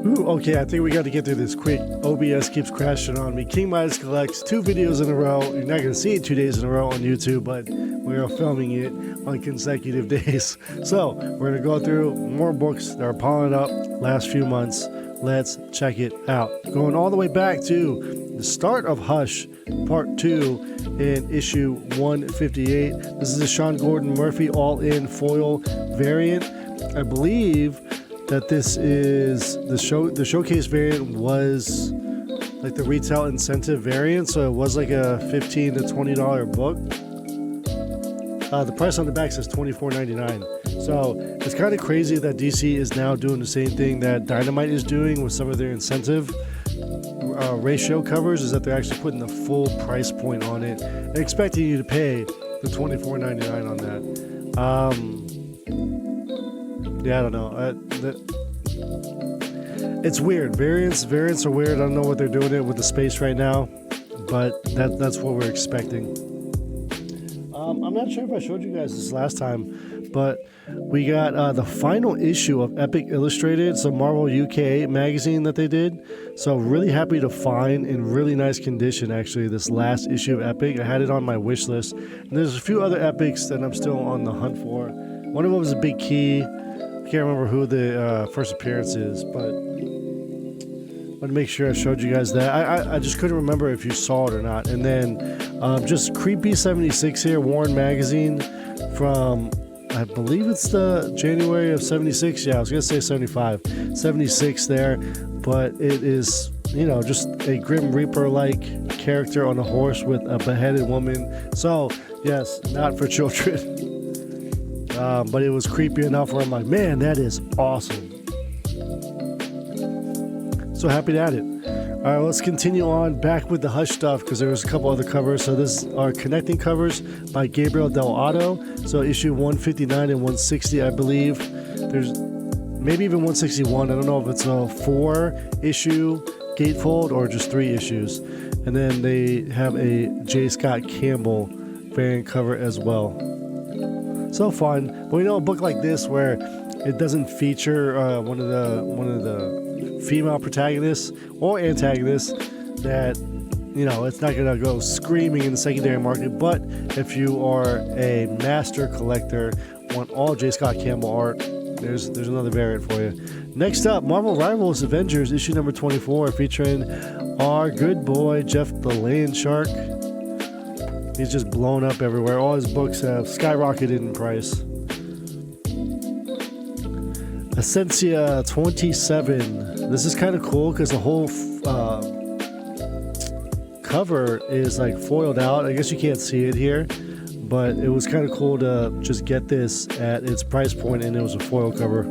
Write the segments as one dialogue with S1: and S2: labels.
S1: Ooh, okay, I think we got to get through this quick. OBS keeps crashing on me. King Midas collects 2 videos in a row. You're not going to see it 2 days in a row on YouTube, but we are filming it on consecutive days. So we're going to go through more books that are piling up last few months. Let's check it out. Going all the way back to the start of Hush, Part 2 in issue 158. This is a Sean Gordon Murphy all-in foil variant. I believe that this is the showcase variant was like the retail incentive variant, so it was like a $15 to $20 book. The price on the back says $24.99. So it's kind of crazy that DC is now doing the same thing that Dynamite is doing with some of their incentive ratio covers, is that they're actually putting the full price point on it and expecting you to pay the $24.99 on that. Yeah, I don't know. It's weird. Variants are weird. I don't know what they're doing it with the space right now, but that's what we're expecting. I'm not sure if I showed you guys this last time, but we got the final issue of Epic Illustrated, so Marvel UK magazine that they did. So really happy to find in really nice condition, actually, this last issue of Epic. I had it on my wish list. And there's a few other Epics that I'm still on the hunt for. One of them was a Big Key. I can't remember who the first appearance is, but I want to make sure I showed you guys that. I just couldn't remember if you saw it or not. And then just Creepy 76 here, Warren Magazine from, I believe it's the January of 76. Yeah, I was going to say 75. 76 there, but it is, you know, just a Grim Reaper-like character on a horse with a beheaded woman. So, yes, not for children. But it was creepy enough where I'm like, man, that is awesome. So happy to add it. All right, let's continue on back with the Hush stuff because there was a couple other covers. So this are connecting covers by Gabriel Del Otto. So issue 159 and 160, I believe. There's maybe even 161. I don't know if it's a 4-issue gatefold or just 3 issues. And then they have a J. Scott Campbell variant cover as well. So fun. But we know a book like this where it doesn't feature one of the female protagonists or antagonists, that, you know, it's not going to go screaming in the secondary market. But if you are a master collector, want all J. Scott Campbell art, there's another variant for you. Next up, Marvel Rivals Avengers issue number 24, featuring our good boy Jeff the Land Shark. He's just blown up everywhere. All his books have skyrocketed in price. Essentia 27. This is kind of cool because the whole cover is like foiled out. I guess you can't see it here, but it was kind of cool to just get this at its price point, and it was a foil cover.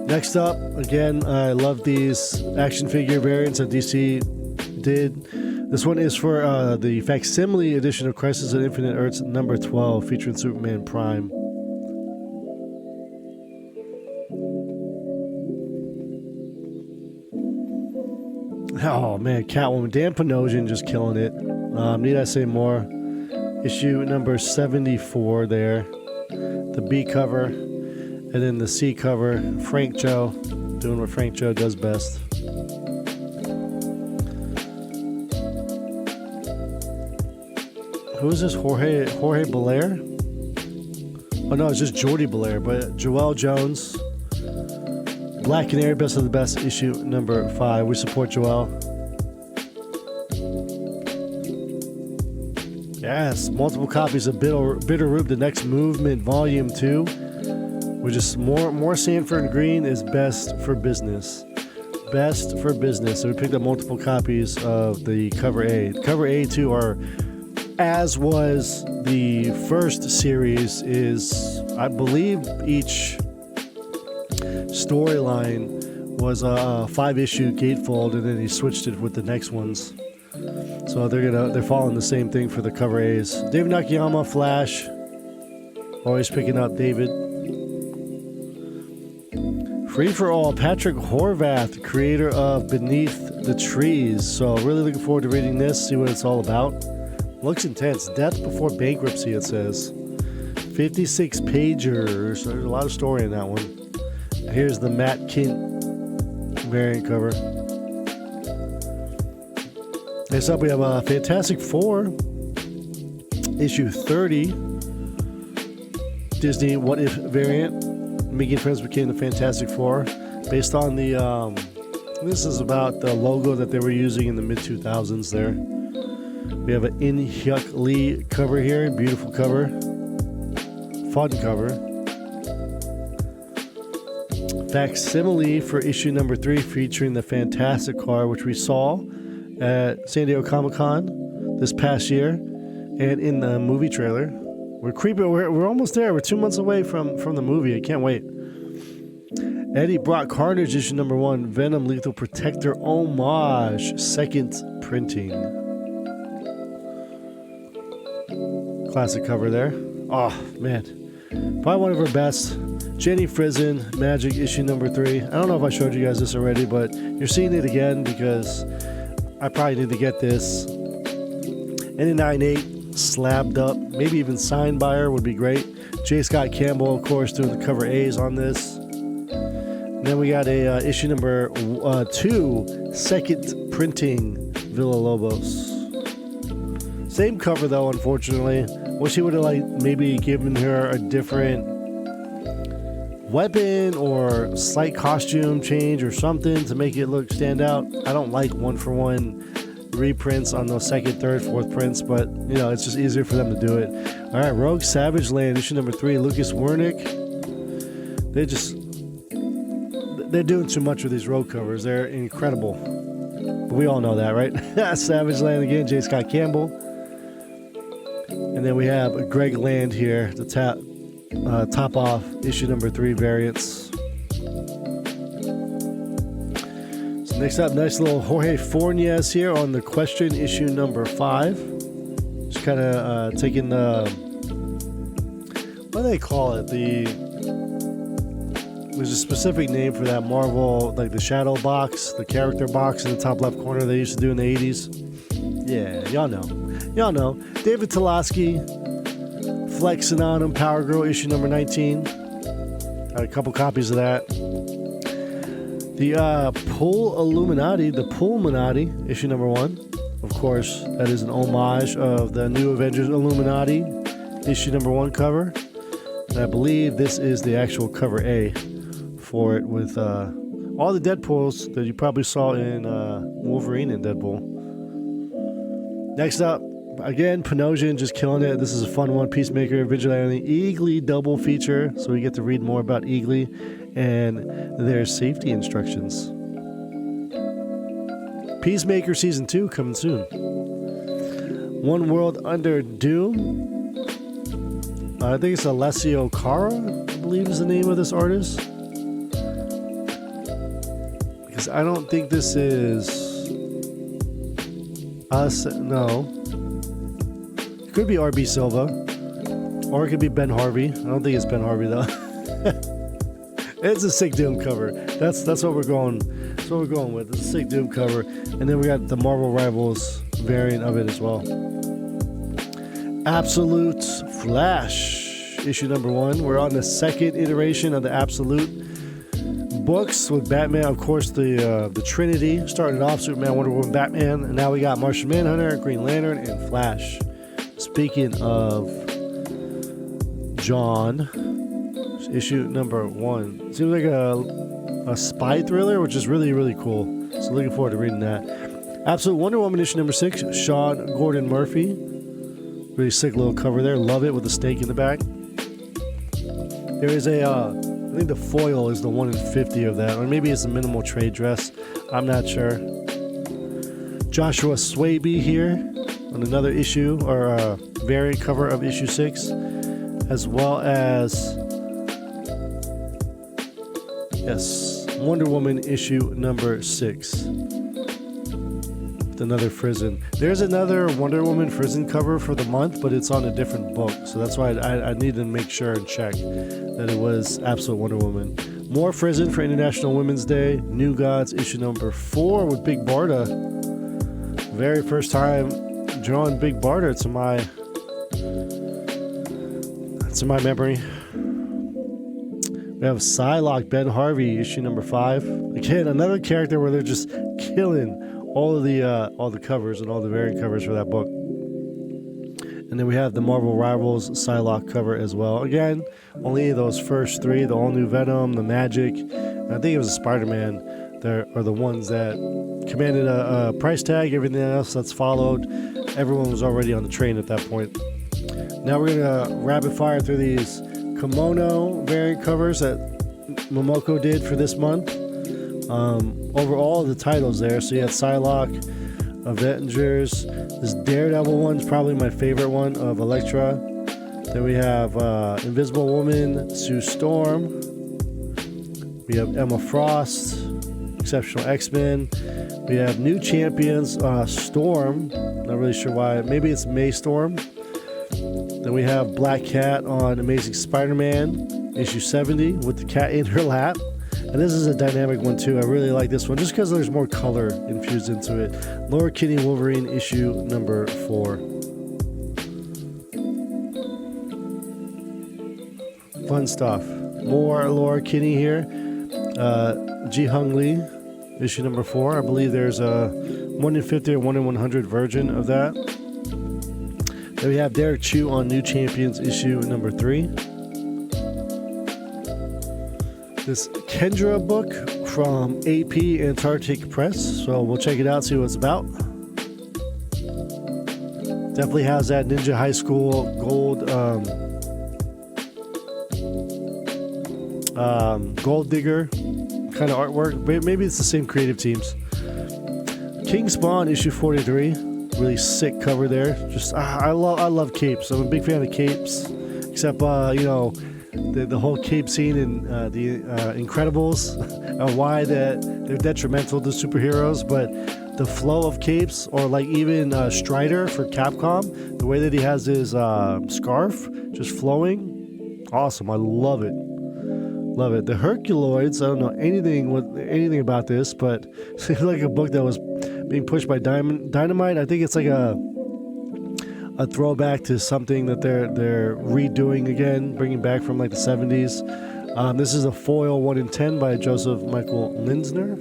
S1: Next up, again, I love these action figure variants that DC did. This one is for the facsimile edition of Crisis on Infinite Earths number 12, featuring Superman Prime. Oh man, Catwoman, Dan Panosian just killing it. Need I say more? Issue number 74 there. The B cover, and then the C cover. Frank Joe, doing what Frank Joe does best. Who is this? Jorge Belair? Oh no, it's just Jordy Belair, but Joelle Jones. Black Canary, Best of the Best, issue number 5. We support Joelle. Yes, multiple copies of Bitterroot, The Next Movement, Volume 2. Which is more Sanford and Green is best for business. Best for business. So we picked up multiple copies of the cover A. Cover A, too, are, as was the first series, is, I believe, each storyline was a 5-issue gatefold, and then he switched it with the next ones. So they're following the same thing for the cover A's. David Nakayama, Flash, always picking up David. Free for All, Patrick Horvath, creator of Beneath the Trees. So really looking forward to reading this, see what it's all about. Looks intense. Death Before Bankruptcy, it says. 56 pagers. So there's a lot of story in that one. Here's the Matt Kint variant cover. Next up, we have a Fantastic Four, issue 30, Disney What If variant. Making friends became the Fantastic Four, based on the. This is about the logo that they were using in the mid-2000s. There, we have an In-Hyuk Lee cover here. Beautiful cover, fun cover. Facsimile for issue number 3, featuring the Fantastic Car, which we saw at San Diego Comic-Con this past year, and in the movie trailer. We're creeping. We're almost there. We're 2 months away from the movie. I can't wait. Eddie Brock Carnage issue number 1, Venom Lethal Protector homage, second printing. Classic cover there. Oh man, probably one of her best. Jenny Frizen Magic issue number 3. I don't know if I showed you guys this already, but you're seeing it again because I probably need to get this. Any 9/8 slabbed up, maybe even signed by her would be great. J. Scott Campbell, of course, doing the cover A's on this. And then we got a issue number 2, second printing, Villa Lobos. Same cover though, unfortunately. Wish he would have maybe given her a different weapon or slight costume change or something to make it look stand out. I don't like 1-for-1 reprints on those second, third, fourth prints, but you know, it's just easier for them to do it. All right, Rogue Savage Land issue number 3, Lucas Wernick. They're doing too much with these Rogue covers. They're incredible, but we all know that, right? Savage Land again, J. Scott Campbell. And then we have Greg Land here, the top off issue number 3 variants. So next up, nice little Jorge Fornes here on the Question issue number 5. Just kind of taking the, what do they call it? There's a specific name for that Marvel, like the shadow box, the character box in the top left corner they used to do in the 80s. Yeah, y'all know. David Tulaski, flexing on him, Power Girl issue number 19. Got a couple copies of that. The Pulluminati issue number 1. Of course, that is an homage of the New Avengers Illuminati issue number 1 cover. And I believe this is the actual cover A for it, with all the Deadpools that you probably saw in Wolverine and Deadpool. Next up, again, Panosian just killing it. This is a fun one. Peacemaker, Vigilante, Eagly double feature. So we get to read more about Eagly and their safety instructions. Peacemaker Season 2 coming soon. One World Under Doom. I think it's Alessio Cara, I believe is the name of this artist. Because I don't think this is us. No. It could be RB Silva. Or it could be Ben Harvey. I don't think it's Ben Harvey though. It's a sick Doom cover. That's what we're going. That's what we're going with. It's a sick Doom cover. And then we got the Marvel Rivals variant of it as well. Absolute Flash issue number 1. We're on the second iteration of the Absolute books with Batman, of course, the Trinity. Started off Superman, Wonder Woman, Batman, and now we got Martian Manhunter, Green Lantern, and Flash. Speaking of John, issue number 1. Seems like a spy thriller, which is really, really cool. So looking forward to reading that. Absolute Wonder Woman issue number 6, Sean Gordon Murphy. Really sick little cover there. Love it with the snake in the back. There is a, I think the foil is the 1 in 50 of that, or maybe it's a minimal trade dress. I'm not sure. Joshua Swaby here on another issue, or a variant cover of issue 6, as well as, yes, Wonder Woman issue number 6. Another Frizen. There's another Wonder Woman Frizen cover for the month, but it's on a different book, so that's why I need to make sure and check that it was Absolute Wonder Woman. More Frizen for International Women's Day. New Gods issue number 4 with Big Barda. Very first time drawing Big Barda to my memory. We have Psylocke Ben Harvey, issue number 5. Again, another character where they're just killing all the covers and all the variant covers for that book. And then we have the Marvel Rivals Psylocke cover as well. Again, only those first 3, the all-new Venom, the Magic, and I think it was a Spider-Man, there are the ones that commanded a price tag. Everything else that's followed, everyone was already on the train at that point. Now we're going to rapid fire through these kimono variant covers that Momoko did for this month. Over all of the titles there. So you had Psylocke, Avengers. This Daredevil one's probably my favorite one, of Elektra. Then we have Invisible Woman, Sue Storm. We have Emma Frost, Exceptional X-Men. We have New Champions, Storm. Not really sure why. Maybe it's May Storm. Then we have Black Cat on Amazing Spider-Man, issue 70, with the cat in her lap. And this is a dynamic one too. I really like this one just because there's more color infused into it. Laura Kinney Wolverine, issue number 4. Fun stuff. More Laura Kinney here. Ji Hung Lee, issue number 4. I believe there's a 1 in 50 or 1 in 100 version of that. Then we have Derek Chu on New Champions, issue number 3. This Kendra book from AP Antarctic Press, so we'll check it out, see what it's about. Definitely has that Ninja High School gold digger kind of artwork. Maybe it's the same creative teams. King Spawn, issue 43. Really sick cover there. Just I love capes. I'm a big fan of capes, except the whole cape scene in the Incredibles, and why that they're detrimental to superheroes. But the flow of capes, or like even Strider for Capcom, the way that he has his scarf just flowing, awesome. I love it. Love it. The Herculoids, I don't know anything about this, but it seems like a book that was being pushed by Dynamite. I think it's like a throwback to something that they're redoing again, bringing back from like the 70s. This is a foil 1 in 10 by Joseph Michael Linsner.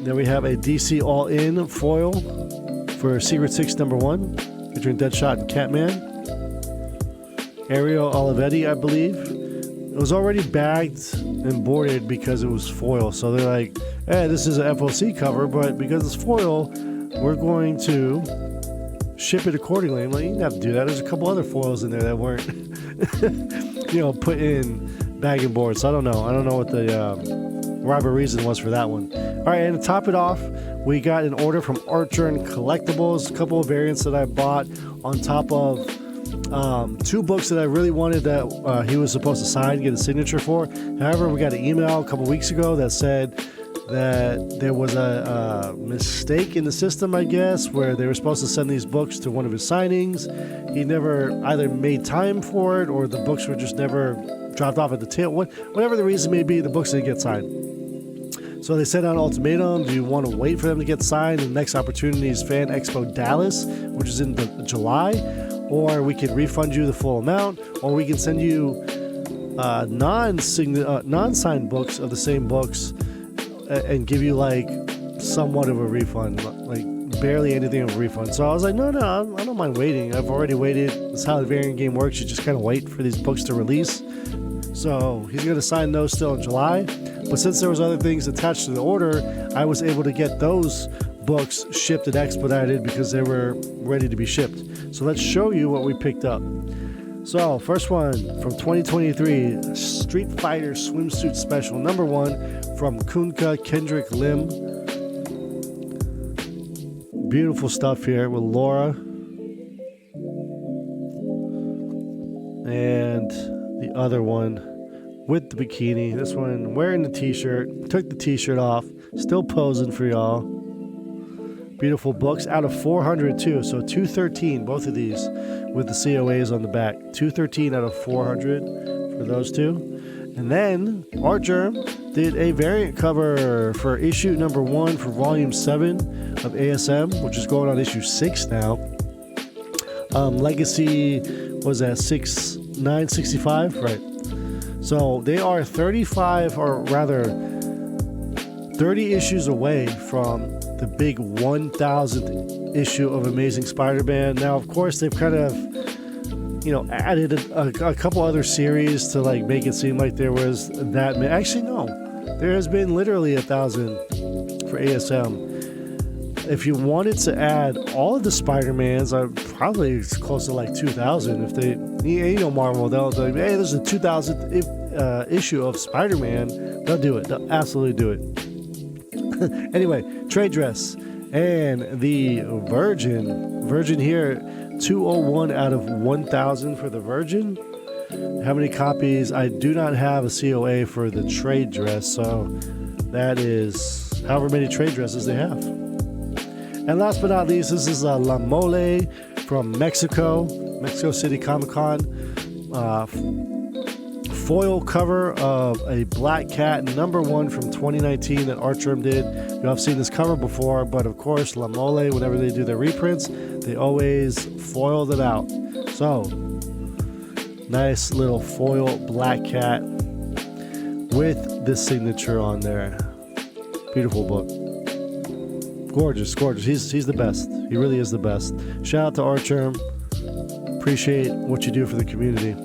S1: Then we have a DC All-In foil for Secret 6 number 1, featuring Deadshot and Catman. Ariel Olivetti, I believe. It was already bagged and boarded because it was foil. So they're like, hey, this is an FOC cover, but because it's foil, we're going to ship it accordingly. I'm like, you didn't have to do that. There's a couple other foils in there that weren't, put in bag and board. So I don't know. I don't know what the rhyme or reason was for that one. All right, and to top it off, we got an order from Artgerm Collectibles. A couple of variants that I bought on top of 2 books that I really wanted that he was supposed to sign, get a signature for. However, we got an email a couple weeks ago that said that there was a mistake in the system, I guess, where they were supposed to send these books to one of his signings. He never either made time for it, or the books were just never dropped off at the tail. Whatever the reason may be, the books didn't get signed. So they sent out an ultimatum. Do you want to wait for them to get signed? The next opportunity is Fan Expo Dallas, which is in July. Or we can refund you the full amount, or we can send you non-signed books of the same books and give you like somewhat of a refund, like barely anything of a refund. So I was like, no, I don't mind waiting. I've already waited. That's how the variant game works. You just kind of wait for these books to release. So he's going to sign those still in July. But since there was other things attached to the order, I was able to get those books shipped and expedited because they were ready to be shipped. So let's show you what we picked up. So first one from 2023, Street Fighter Swimsuit Special number 1 from Kunka Kendrick Lim. Beautiful stuff here with Laura. And the other one with the bikini. This one wearing the t-shirt. Took the t-shirt off. Still posing for y'all. Beautiful books out of 400 too. So 213, both of these with the COAs on the back. 213 out of 400 for those two. And then Artgerm did a variant cover for issue number 1 for volume 7 of ASM, which is going on issue 6 now. Legacy was at 965, right? So they are 35, or rather 30 issues away from the big 1,000th issue of Amazing Spider-Man. Now, of course, they've kind of, you know, added a couple other series to like make it seem like there was that many. Actually, no, there has been literally 1,000 for ASM. If you wanted to add all of the Spider-Mans, probably it's close to like 2,000. If they, you know, Marvel, they'll like, hey, there's a 2,000th issue of Spider-Man. They'll do it. They'll absolutely do it. Anyway, trade dress and the Virgin here, 201 out of 1,000 for the Virgin. How many copies? I do not have a COA for the trade dress, so that is however many trade dresses they have. And last but not least, this is La Mole from Mexico City Comic Con. Foil cover of a Black Cat #1 from 2019 that Artgerm did. You know, I've seen this cover before, but of course, La Mole, whenever they do their reprints, they always foil them out. So, nice little foil Black Cat with the signature on there. Beautiful book. Gorgeous, gorgeous. He's the best. He really is the best. Shout out to Artgerm. Appreciate what you do for the community.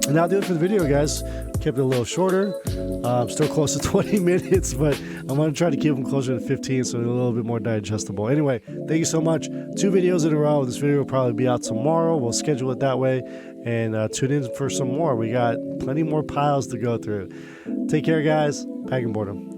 S1: And that'll do it for the video, guys. Kept it a little shorter. Still close to 20 minutes, but I'm going to try to keep them closer to 15 so they're a little bit more digestible. Anyway, thank you so much. 2 videos in a row. This video will probably be out tomorrow. We'll schedule it that way. And tune in for some more. We got plenty more piles to go through. Take care, guys. Packing Boredom.